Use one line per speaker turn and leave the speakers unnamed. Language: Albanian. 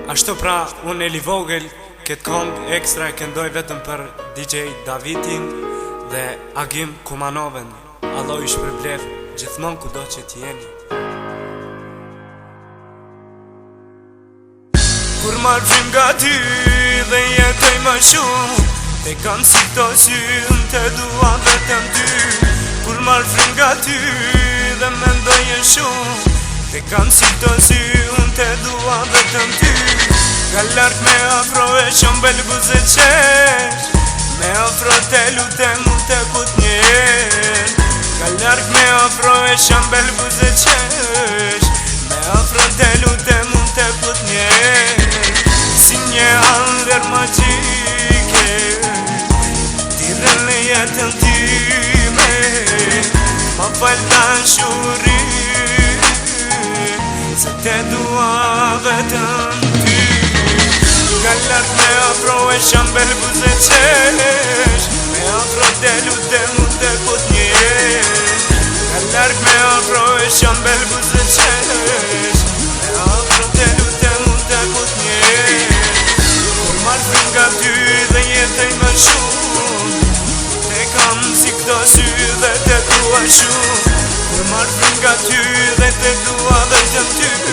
Ashtu pra, unë Eli Vogel, këtë këngë ekstra e këndoj vetëm për DJ Davitin dhe Agim Kumanoven. Allah ju shpërbler gjithmonë kudo që t'jeni. Kur marrim nga ty dhe jetoj më shumë, te kam si këto synë, te dua vetëm ty. Kur marrim nga ty dhe mendoj e shumë, te kam si këto synë, te dua vetëm ty. Ka lartë me afro e shumë belguz e qesh, me afro te lutem unë te put njerë. Ka lartë me afro e shumë belguz e qesh, me afro te lutem unë te put njerë. Si një andër magjike, tire në jetën time, ma falë dashuri, se te dua vetëm ty. Ka lartë me afro e shumë belguz e qesh, me afro te lutem unë te put njerë. Ka lartë me afro e shumë belguz e qesh, me afro te lutem unë te put njerë. Kur marrim nga ty dhe jetoj më shumë, te kam si këto sy dhe te dua shumë. Kur marrim nga ty dhe te dua vetëm ty.